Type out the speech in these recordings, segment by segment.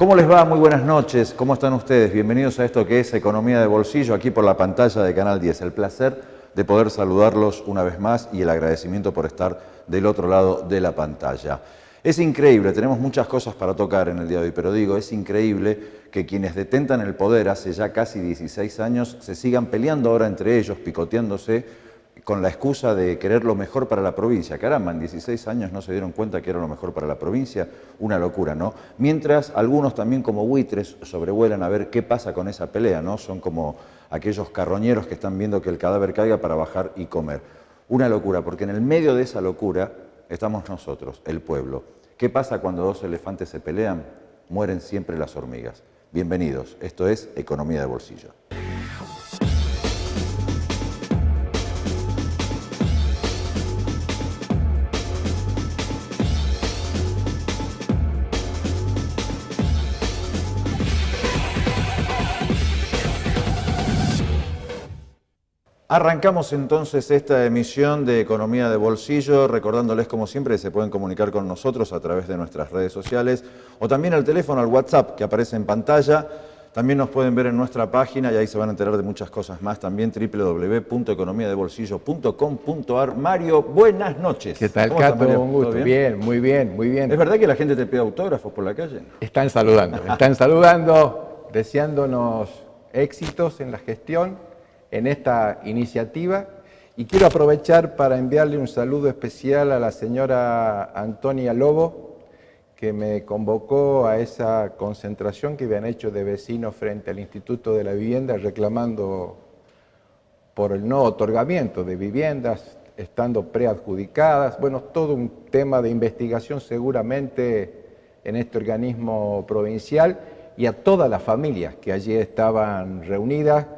¿Cómo les va? Muy buenas noches. ¿Cómo están ustedes? Bienvenidos a esto que es Economía de Bolsillo, aquí por la pantalla de Canal 10. El placer de poder saludarlos una vez más y el agradecimiento por estar del otro lado de la pantalla. Es increíble, tenemos muchas cosas para tocar en el día de hoy, pero digo, es increíble que quienes detentan el poder hace ya casi 16 años se sigan peleando ahora entre ellos, picoteándose, con la excusa de querer lo mejor para la provincia. Caramba, en 16 años no se dieron cuenta que era lo mejor para la provincia. Una locura, ¿no? Mientras algunos también como buitres sobrevuelan a ver qué pasa con esa pelea, ¿no? Son como aquellos carroñeros que están viendo que el cadáver caiga para bajar y comer. Una locura, porque en el medio de esa locura estamos nosotros, el pueblo. ¿Qué pasa cuando dos elefantes se pelean? Mueren siempre las hormigas. Bienvenidos, esto es Economía de Bolsillo. Arrancamos entonces esta emisión de Economía de Bolsillo, recordándoles como siempre que se pueden comunicar con nosotros a través de nuestras redes sociales o también al teléfono, al WhatsApp que aparece en pantalla. También nos pueden ver en nuestra página y ahí se van a enterar de muchas cosas más, también www.economiadebolsillo.com.ar. Mario, buenas noches. ¿Qué tal, Cato? Un gusto. Bien, muy bien, muy bien. ¿Es verdad que la gente te pide autógrafos por la calle? Están saludando, deseándonos éxitos en la gestión, en esta iniciativa, y quiero aprovechar para enviarle un saludo especial a la señora Antonia Lobo, que me convocó a esa concentración que habían hecho de vecinos frente al Instituto de la Vivienda reclamando por el no otorgamiento de viviendas, estando preadjudicadas. Bueno, todo un tema de investigación seguramente en este organismo provincial, y a todas las familias que allí estaban reunidas,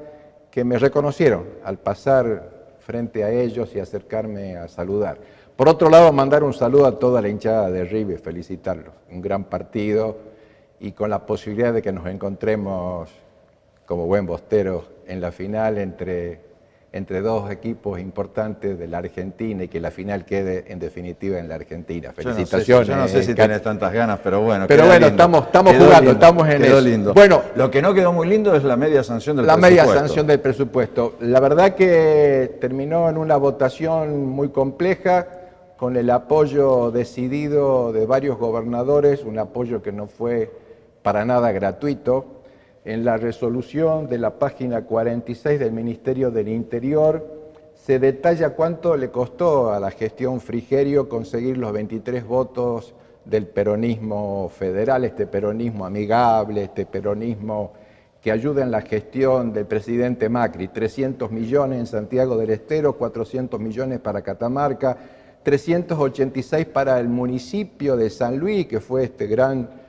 que me reconocieron al pasar frente a ellos y acercarme a saludar. Por otro lado, mandar un saludo a toda la hinchada de River, felicitarlos. Un gran partido y con la posibilidad de que nos encontremos como buen bostero en la final entre dos equipos importantes de la Argentina y que la final quede en definitiva en la Argentina. Felicitaciones. Yo no sé si tienes tantas ganas, pero bueno. Pero bueno, estamos jugando, estamos en eso. Lindo. Bueno, lo que no quedó muy lindo es la media sanción del presupuesto. La media sanción del presupuesto. La verdad que terminó en una votación muy compleja, con el apoyo decidido de varios gobernadores, un apoyo que no fue para nada gratuito. En la resolución de la página 46 del Ministerio del Interior se detalla cuánto le costó a la gestión Frigerio conseguir los 23 votos del peronismo federal, este peronismo amigable, este peronismo que ayuda en la gestión del presidente Macri. 300 millones en Santiago del Estero, 400 millones para Catamarca, 386 para el municipio de San Luis, que fue este gran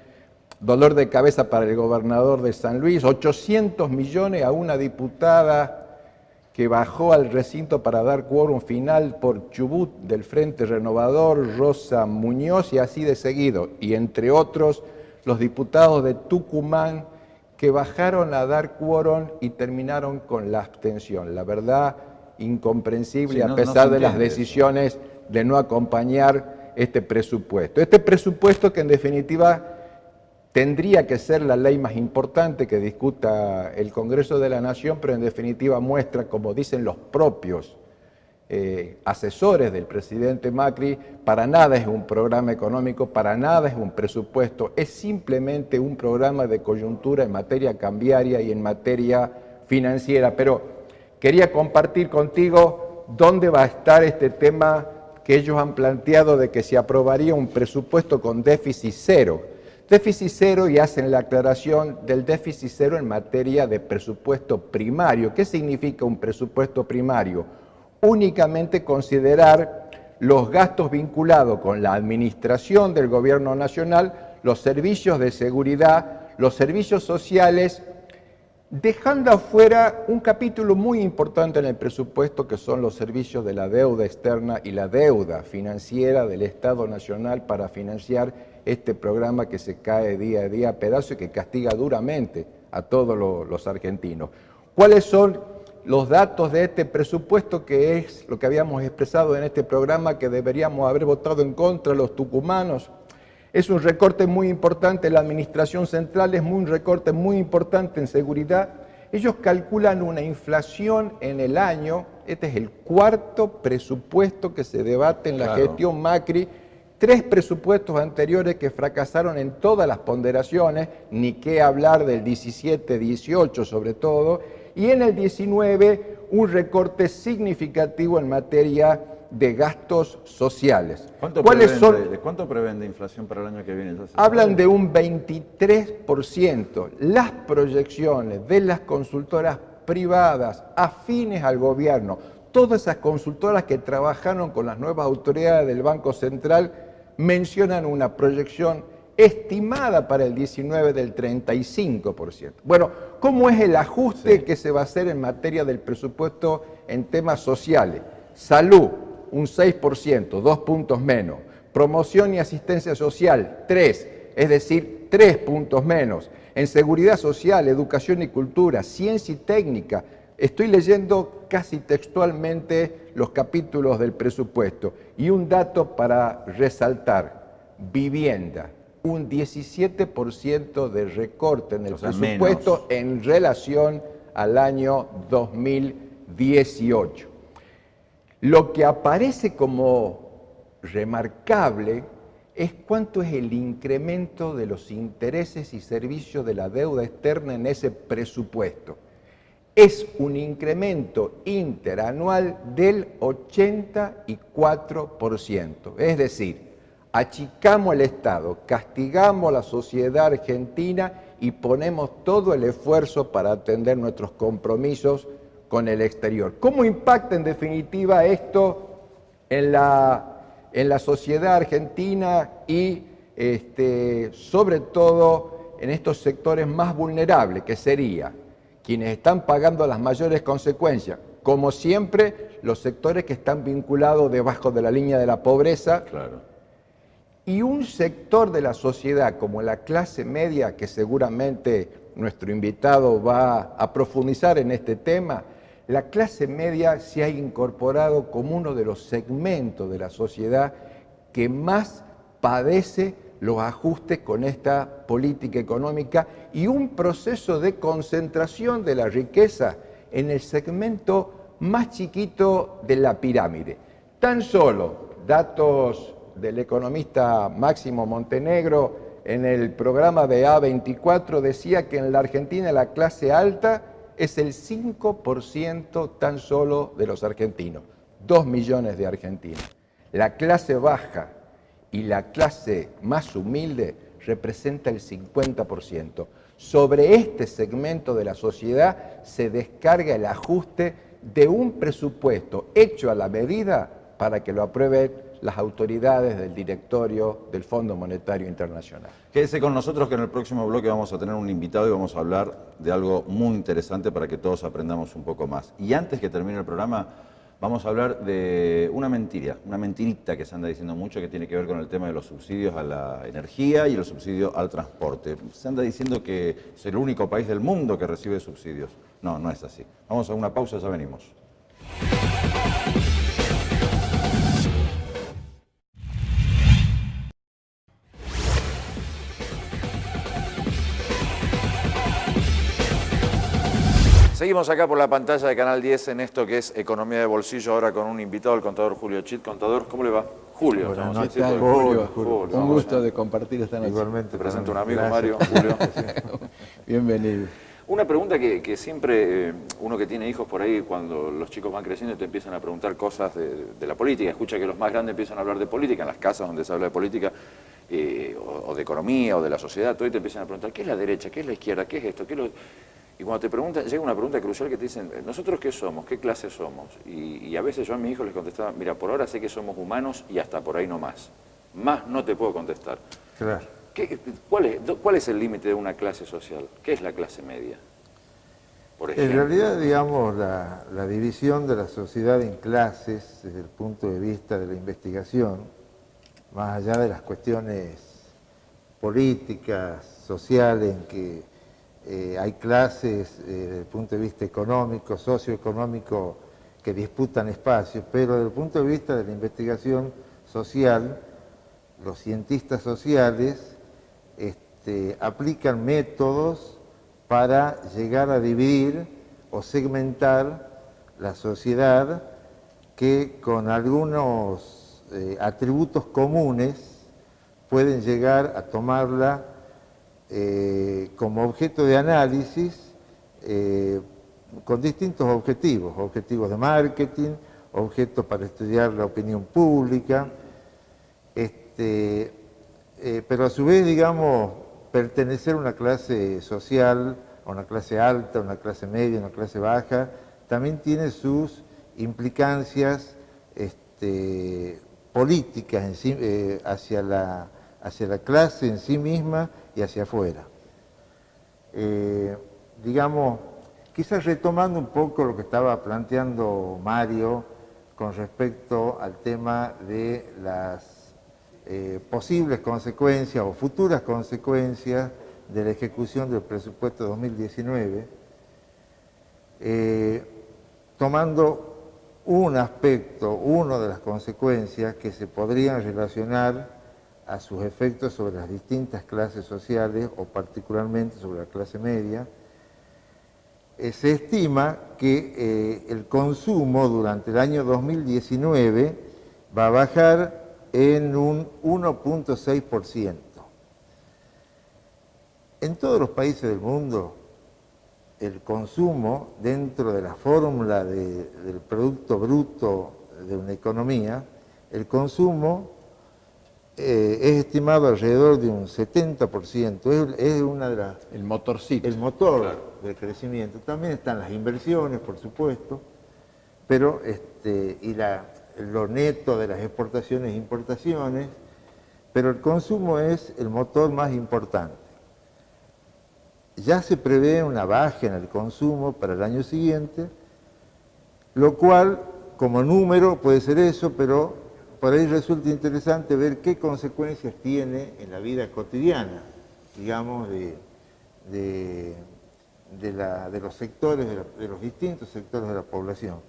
dolor de cabeza para el gobernador de San Luis, 800 millones a una diputada que bajó al recinto para dar quórum final por Chubut del Frente Renovador, Rosa Muñoz, y así de seguido. Y entre otros, los diputados de Tucumán que bajaron a dar quórum y terminaron con la abstención. La verdad, incomprensible, sí, a pesar de las decisiones de no acompañar este presupuesto. Este presupuesto que en definitiva tendría que ser la ley más importante que discuta el Congreso de la Nación, pero en definitiva muestra, como dicen los propios asesores del presidente Macri, para nada es un programa económico, para nada es un presupuesto, es simplemente un programa de coyuntura en materia cambiaria y en materia financiera. Pero quería compartir contigo dónde va a estar este tema que ellos han planteado de que se aprobaría un presupuesto con déficit cero. Déficit cero, y hacen la aclaración del déficit cero en materia de presupuesto primario. ¿Qué significa un presupuesto primario? Únicamente considerar los gastos vinculados con la administración del gobierno nacional, los servicios de seguridad, los servicios sociales, dejando afuera un capítulo muy importante en el presupuesto, que son los servicios de la deuda externa y la deuda financiera del Estado Nacional para financiar este programa que se cae día a día a pedazos y que castiga duramente a todos los argentinos. ¿Cuáles son los datos de este presupuesto, que es lo que habíamos expresado en este programa, que deberíamos haber votado en contra los tucumanos? Es un recorte muy importante en la administración central, es un recorte muy importante en seguridad. Ellos calculan una inflación en el año, este es el cuarto presupuesto que se debate en la gestión Macri, 3 presupuestos anteriores que fracasaron en todas las ponderaciones, ni qué hablar del 17-18 sobre todo, y en el 19 un recorte significativo en materia de gastos sociales. ¿De cuánto prevén de inflación para el año que viene? Hablan de un 23%. Las proyecciones de las consultoras privadas afines al gobierno, todas esas consultoras que trabajaron con las nuevas autoridades del Banco Central, mencionan una proyección estimada para el 19 del 35%. Bueno, ¿cómo es el ajuste que se va a hacer en materia del presupuesto en temas sociales? Salud, un 6%, 2 puntos menos. Promoción y asistencia social, 3, es decir, 3 puntos menos. En seguridad social, educación y cultura, ciencia y técnica, estoy leyendo casi textualmente los capítulos del presupuesto. Y un dato para resaltar, vivienda, un 17% de recorte en el presupuesto en relación al año 2018. Lo que aparece como remarcable es cuánto es el incremento de los intereses y servicios de la deuda externa en ese presupuesto. Es un incremento interanual del 84%. Es decir, achicamos el Estado, castigamos a la sociedad argentina y ponemos todo el esfuerzo para atender nuestros compromisos con el exterior. ¿Cómo impacta en definitiva esto en la sociedad argentina y sobre todo en estos sectores más vulnerables, que sería quienes están pagando las mayores consecuencias? Como siempre, los sectores que están vinculados debajo de la línea de la pobreza. Claro. Y un sector de la sociedad como la clase media, que seguramente nuestro invitado va a profundizar en este tema, la clase media se ha incorporado como uno de los segmentos de la sociedad que más padece los ajustes con esta política económica y un proceso de concentración de la riqueza en el segmento más chiquito de la pirámide. Tan solo datos del economista Máximo Montenegro en el programa de A24 decía que en la Argentina la clase alta es el 5% tan solo de los argentinos, 2 millones de argentinos. La clase baja y la clase más humilde representa el 50%. Sobre este segmento de la sociedad se descarga el ajuste de un presupuesto hecho a la medida para que lo aprueben las autoridades del directorio del Fondo Monetario Internacional. Quédese con nosotros que en el próximo bloque vamos a tener un invitado y vamos a hablar de algo muy interesante para que todos aprendamos un poco más. Y antes que termine el programa, vamos a hablar de una mentira, una mentirita que se anda diciendo mucho que tiene que ver con el tema de los subsidios a la energía y el subsidio al transporte. Se anda diciendo que es el único país del mundo que recibe subsidios. No, no es así. Vamos a una pausa, ya venimos. Seguimos acá por la pantalla de Canal 10 en esto que es Economía de Bolsillo, ahora con un invitado, el contador Julio Chit. Contador, ¿cómo le va? Julio. Julio. Un gusto de compartir esta noche. Igualmente. Te presento a un amigo, Mario, Julio. Bienvenido. Una pregunta que siempre uno que tiene hijos por ahí, cuando los chicos van creciendo te empiezan a preguntar cosas de la política, escucha que los más grandes empiezan a hablar de política, en las casas donde se habla de política, o de economía, o de la sociedad, todo y te empiezan a preguntar, ¿qué es la derecha? ¿Qué es la izquierda? ¿Qué es esto? ¿Qué es lo...? Y cuando te preguntan, llega una pregunta crucial que te dicen, ¿nosotros qué somos? ¿Qué clase somos? Y a veces yo a mis hijos les contestaba, mira, por ahora sé que somos humanos y hasta por ahí no más. Más no te puedo contestar. Claro. ¿Cuál es el límite de una clase social? ¿Qué es la clase media? Por ejemplo. En realidad, digamos, la división de la sociedad en clases, desde el punto de vista de la investigación, más allá de las cuestiones políticas, sociales, en que hay clases desde el punto de vista económico, socioeconómico, que disputan espacios, pero desde el punto de vista de la investigación social, los cientistas sociales aplican métodos para llegar a dividir o segmentar la sociedad que con algunos atributos comunes pueden llegar a tomarla como objeto de análisis con distintos objetivos de marketing, objetos para estudiar la opinión pública, pero a su vez, digamos, pertenecer a una clase social, a una clase alta, a una clase media, a una clase baja, también tiene sus implicancias políticas en sí, hacia la clase en sí misma y hacia afuera. Digamos, quizás retomando un poco lo que estaba planteando Mario con respecto al tema de las posibles consecuencias o futuras consecuencias de la ejecución del presupuesto 2019, tomando un aspecto, una de las consecuencias que se podrían relacionar a sus efectos sobre las distintas clases sociales o particularmente sobre la clase media. Se estima que el consumo durante el año 2019 va a bajar en un 1.6%. En todos los países del mundo, el consumo dentro de la fórmula del Producto Bruto de una economía, el consumo es estimado alrededor de un 70%, es una de las... El motorcito. El motor del crecimiento. También están las inversiones, por supuesto, pero lo neto de las exportaciones e importaciones, pero el consumo es el motor más importante. Ya se prevé una baja en el consumo para el año siguiente, lo cual, como número, puede ser eso, pero por ahí resulta interesante ver qué consecuencias tiene en la vida cotidiana, digamos, de los sectores, de los distintos sectores de la población.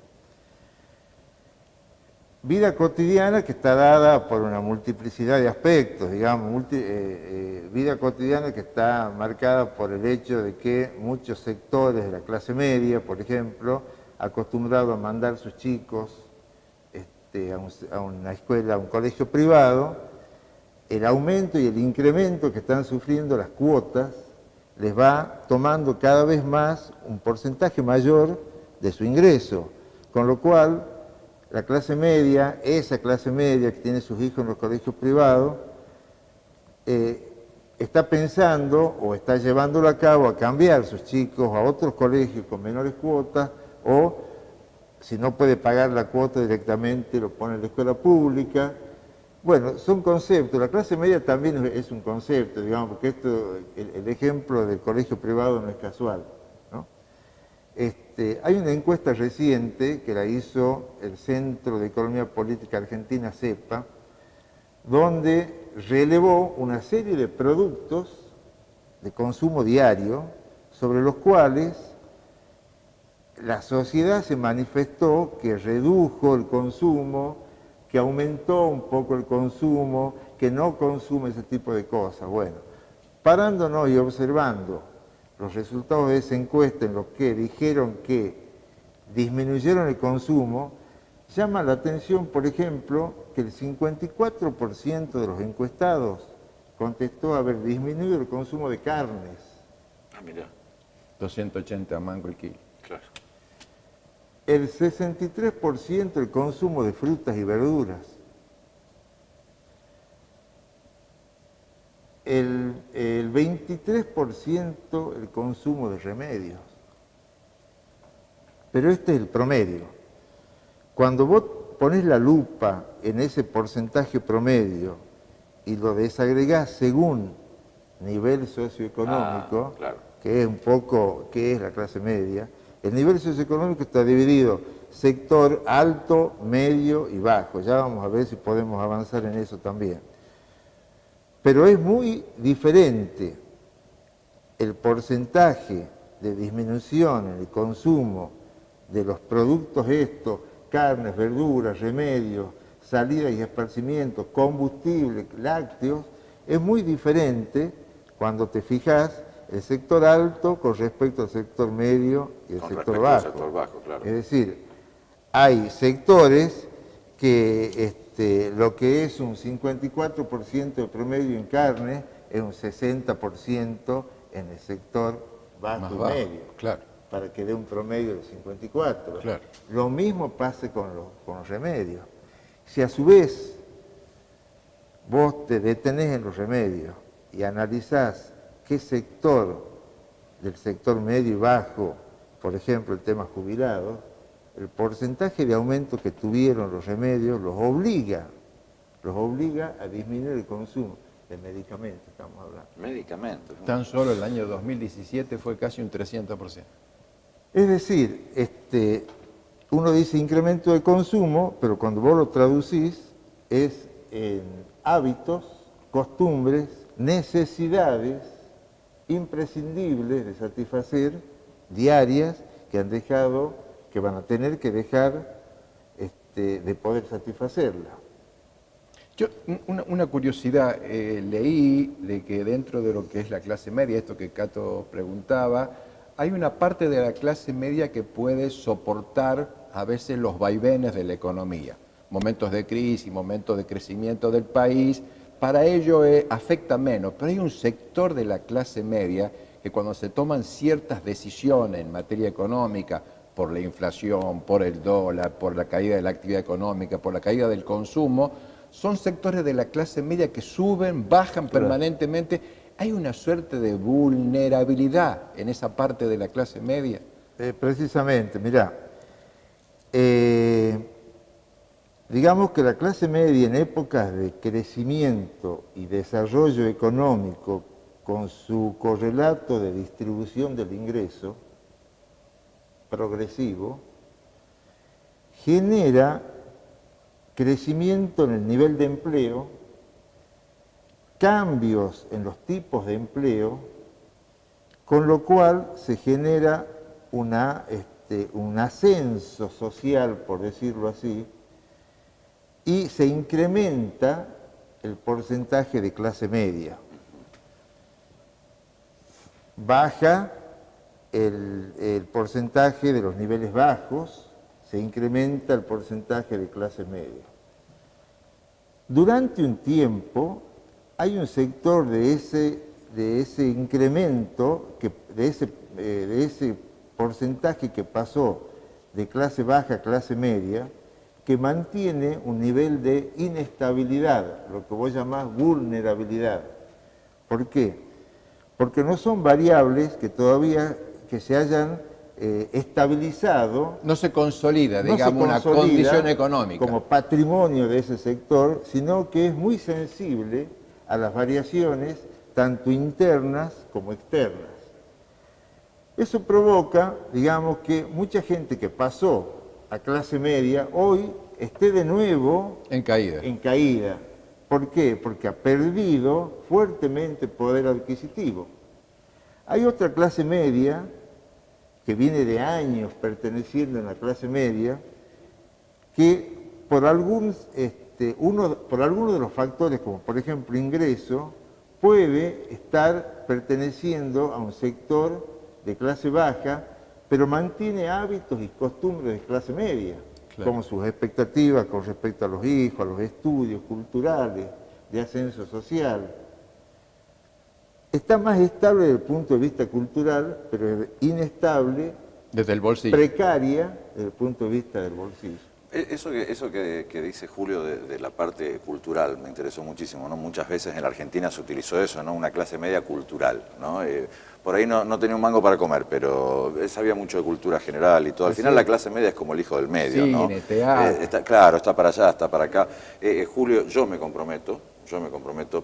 Vida cotidiana que está dada por una multiplicidad de aspectos, digamos, vida cotidiana que está marcada por el hecho de que muchos sectores de la clase media, por ejemplo, acostumbrados a mandar sus chicos a una escuela, a un colegio privado, el aumento y el incremento que están sufriendo las cuotas les va tomando cada vez más un porcentaje mayor de su ingreso, con lo cual la clase media, esa clase media que tiene sus hijos en los colegios privados, está pensando o está llevándolo a cabo a cambiar sus chicos a otros colegios con menores cuotas, o si no puede pagar la cuota directamente lo pone en la escuela pública. Bueno, son conceptos. La clase media también es un concepto, digamos, porque el ejemplo del colegio privado no es casual, ¿no? Hay una encuesta reciente que la hizo el Centro de Economía Política Argentina, CEPA, donde relevó una serie de productos de consumo diario sobre los cuales la sociedad se manifestó que redujo el consumo, que aumentó un poco el consumo, que no consume ese tipo de cosas. Bueno, parándonos y observando los resultados de esa encuesta en los que dijeron que disminuyeron el consumo, llama la atención, por ejemplo, que el 54% de los encuestados contestó haber disminuido el consumo de carnes. Ah, mira, 280 mangos el kilo. claro. El 63% el consumo de frutas y verduras. El 23% el consumo de remedios. Pero este es el promedio. Cuando vos ponés la lupa en ese porcentaje promedio y lo desagregás según nivel socioeconómico, claro. que es un poco, que es la clase media, el nivel socioeconómico está dividido sector alto, medio y bajo. Ya vamos a ver si podemos avanzar en eso también. Pero es muy diferente el porcentaje de disminución en el consumo de los productos estos, carnes, verduras, remedios, salida y esparcimiento, combustible, lácteos, es muy diferente cuando te fijas el sector alto con respecto al sector medio y el sector bajo. Claro. Es decir, hay sectores que lo que es un 54% de promedio en carne es un 60% en el sector bajo y medio, claro. para que dé un promedio del 54%. Claro. Lo mismo pasa con los remedios. Si a su vez vos te detenés en los remedios y analizás qué sector del sector medio y bajo, por ejemplo el tema jubilados, el porcentaje de aumento que tuvieron los remedios los obliga a disminuir el consumo de medicamentos, estamos hablando. Medicamentos. Tan solo el año 2017 fue casi un 300%. Es decir, uno dice incremento de consumo, pero cuando vos lo traducís es en hábitos, costumbres, necesidades imprescindibles de satisfacer, diarias, que van a tener que dejar de poder satisfacerla. Yo, una curiosidad, leí de que dentro de lo que es la clase media, esto que Cato preguntaba, hay una parte de la clase media que puede soportar a veces los vaivenes de la economía, momentos de crisis, momentos de crecimiento del país, para ello afecta menos, pero hay un sector de la clase media que cuando se toman ciertas decisiones en materia económica, por la inflación, por el dólar, por la caída de la actividad económica, por la caída del consumo, son sectores de la clase media que suben, bajan permanentemente. ¿Hay una suerte de vulnerabilidad en esa parte de la clase media? Precisamente, mirá, digamos que la clase media en épocas de crecimiento y desarrollo económico, con su correlato de distribución del ingreso progresivo, genera crecimiento en el nivel de empleo, cambios en los tipos de empleo, con lo cual se genera un ascenso social, por decirlo así, y se incrementa el porcentaje de clase media. Baja el porcentaje de los niveles bajos, se incrementa el porcentaje de clase media. Durante un tiempo hay un sector de ese incremento, de ese porcentaje que pasó de clase baja a clase media, que mantiene un nivel de inestabilidad, lo que vos llamás vulnerabilidad. ¿Por qué? Porque no son variables que todavía que se hayan estabilizado. No se consolida, no digamos, se una consolida condición económica. como patrimonio de ese sector, sino que es muy sensible a las variaciones tanto internas como externas. Eso provoca, digamos, que mucha gente que pasó a clase media hoy esté de nuevo En caída. en caída. ¿Por qué? Porque ha perdido fuertemente poder adquisitivo. Hay otra clase media que viene de años perteneciendo a la clase media, que por algunos de los factores, como por ejemplo ingreso, puede estar perteneciendo a un sector de clase baja, pero mantiene hábitos y costumbres de clase media, Claro. como sus expectativas con respecto a los hijos, a los estudios culturales, de ascenso social. Está más estable desde el punto de vista cultural, pero es inestable, Desde el bolsillo. precaria desde el punto de vista del bolsillo. Eso que dice Julio de la parte cultural me interesó muchísimo, ¿no? Muchas veces en la Argentina se utilizó eso, ¿no? Una clase media cultural, ¿no? Por ahí no tenía un mango para comer, pero él sabía mucho de cultura general y todo. Al final la clase media es como el hijo del medio, Cine, ¿no? teatro. Claro, está para allá, está para acá. Julio, yo me comprometo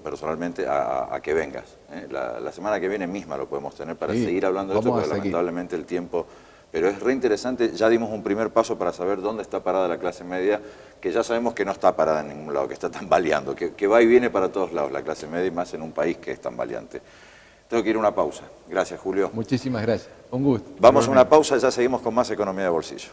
personalmente a que vengas. La semana que viene misma lo podemos tener para Sí, seguir hablando de esto, vamos a porque seguir. lamentablemente el tiempo... Pero es re interesante, ya dimos un primer paso para saber dónde está parada la clase media, que ya sabemos que no está parada en ningún lado, que está tambaleando, que va y viene para todos lados la clase media, y más en un país que es tambaleante. Tengo que ir a una pausa. Gracias, Julio. Muchísimas gracias. Un gusto. Vamos a una pausa, ya seguimos con más Economía de Bolsillo.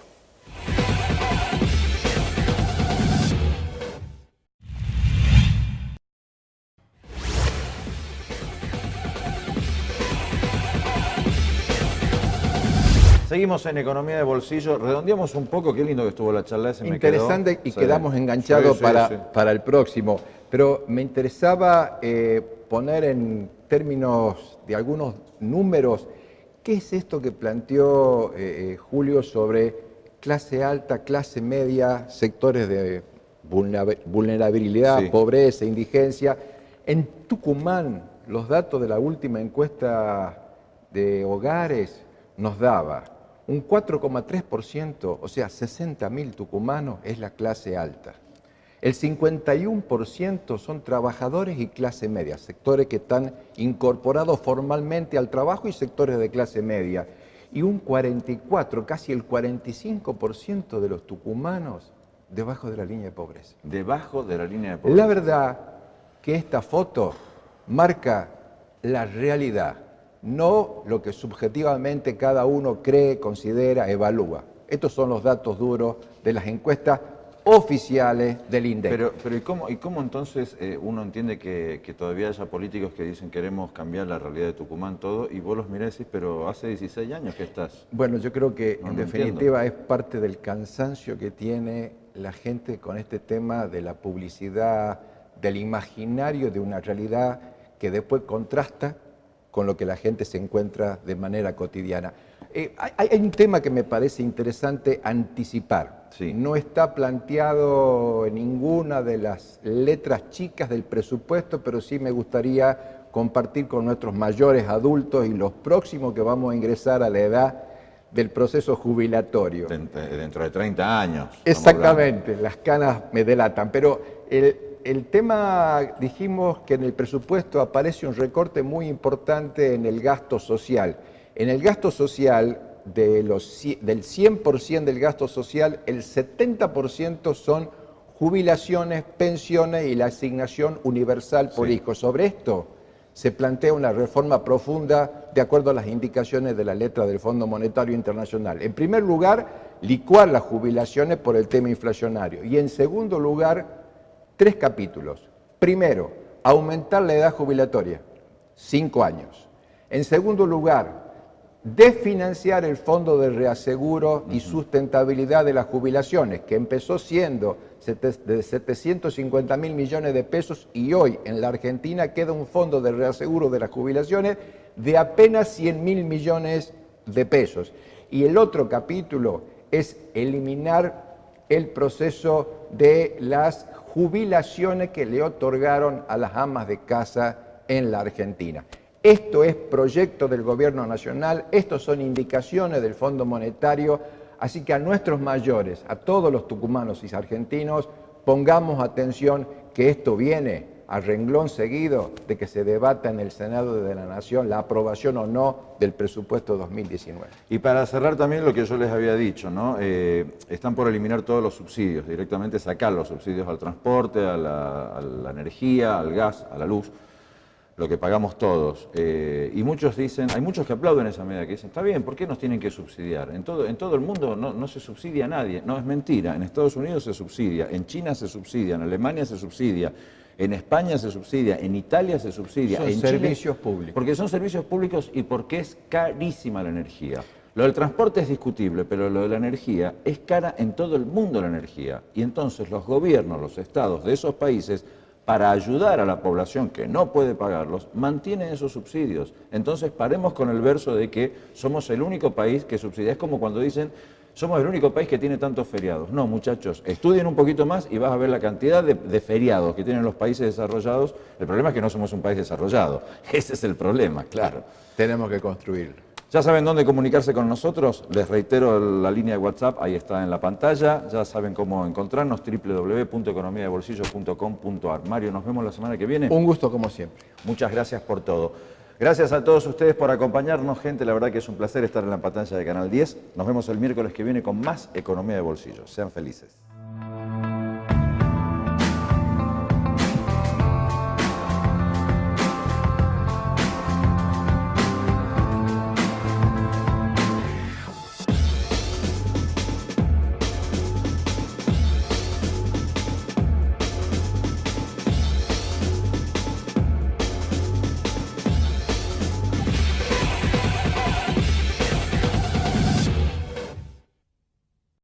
Seguimos en Economía de Bolsillo. Redondeamos un poco, qué lindo que estuvo la charla. Interesante, me quedó. y quedamos enganchados Sí. para el próximo. Pero me interesaba poner en términos de algunos números, ¿qué es esto que planteó Julio sobre clase alta, clase media, sectores de vulnerabilidad, Sí. pobreza, indigencia? En Tucumán, los datos de la última encuesta de hogares nos daba un 4,3%, o sea, 60.000 tucumanos es la clase alta. El 51% son trabajadores y clase media, sectores que están incorporados formalmente al trabajo y sectores de clase media. Y un 44, casi el 45% de los tucumanos debajo de la línea de pobreza. Debajo de la línea de pobreza. La verdad que esta foto marca la realidad, no lo que subjetivamente cada uno cree, considera, evalúa. Estos son los datos duros de las encuestas oficiales del INDEC. Pero ¿y cómo entonces uno entiende que todavía haya políticos que dicen queremos cambiar la realidad de Tucumán, todo, y vos los mirás y decís, pero hace 16 años que estás? Bueno, yo creo que No, en no definitiva es parte del cansancio que tiene la gente con este tema de la publicidad, del imaginario de una realidad que después contrasta con lo que la gente se encuentra de manera cotidiana. Hay un tema que me parece interesante anticipar. Sí. No está planteado en ninguna de las letras chicas del presupuesto, pero sí me gustaría compartir con nuestros mayores adultos y los próximos que vamos a ingresar a la edad del proceso jubilatorio. Dentro de 30 años. Exactamente, las canas me delatan, pero el tema, dijimos que en el presupuesto aparece un recorte muy importante en el gasto social. En el gasto social, del 100% del gasto social, el 70% son jubilaciones, pensiones y la asignación universal por hijo. Sobre esto se plantea una reforma profunda de acuerdo a las indicaciones de la letra del Fondo Monetario Internacional. En primer lugar, licuar las jubilaciones por el tema inflacionario. Y en segundo lugar, 3 capítulos. Primero, aumentar la edad jubilatoria, 5 años. En segundo lugar, desfinanciar el Fondo de Reaseguro y Sustentabilidad de las Jubilaciones, que empezó siendo de 750.000 millones de pesos y hoy en la Argentina queda un Fondo de Reaseguro de las Jubilaciones de apenas 100.000 millones de pesos. Y el otro capítulo es eliminar el proceso de las jubilaciones que le otorgaron a las amas de casa en la Argentina. Esto es proyecto del Gobierno Nacional, estos son indicaciones del Fondo Monetario, así que a nuestros mayores, a todos los tucumanos y argentinos, pongamos atención que esto viene a renglón seguido de que se debata en el Senado de la Nación la aprobación o no del presupuesto 2019. Y para cerrar también lo que yo les había dicho, ¿no? Están por eliminar todos los subsidios, directamente sacar los subsidios al transporte, a la energía, al gas, a la luz, lo que pagamos todos. Y muchos dicen, hay muchos que aplauden esa medida, que dicen, está bien, ¿por qué nos tienen que subsidiar? En todo el mundo no se subsidia a nadie. No, es mentira. En Estados Unidos se subsidia, en China se subsidia, en Alemania se subsidia, en España se subsidia, en Italia se subsidia. Son en servicios Chile, públicos. Porque son servicios públicos y porque es carísima la energía. Lo del transporte es discutible, pero lo de la energía es cara en todo el mundo la energía. Y entonces los gobiernos, los estados de esos países, para ayudar a la población que no puede pagarlos, mantienen esos subsidios. Entonces paremos con el verso de que somos el único país que subsidia. Es como cuando dicen, somos el único país que tiene tantos feriados. No, muchachos, estudien un poquito más y vas a ver la cantidad de feriados que tienen los países desarrollados. El problema es que no somos un país desarrollado. Ese es el problema, claro. Tenemos que construirlo. Ya saben dónde comunicarse con nosotros, les reitero la línea de WhatsApp, ahí está en la pantalla, ya saben cómo encontrarnos, www.economiadebolsillo.com.ar. Mario, nos vemos la semana que viene. Un gusto como siempre. Muchas gracias por todo. Gracias a todos ustedes por acompañarnos, gente, la verdad que es un placer estar en la pantalla de Canal 10. Nos vemos el miércoles que viene con más Economía de Bolsillo. Sean felices.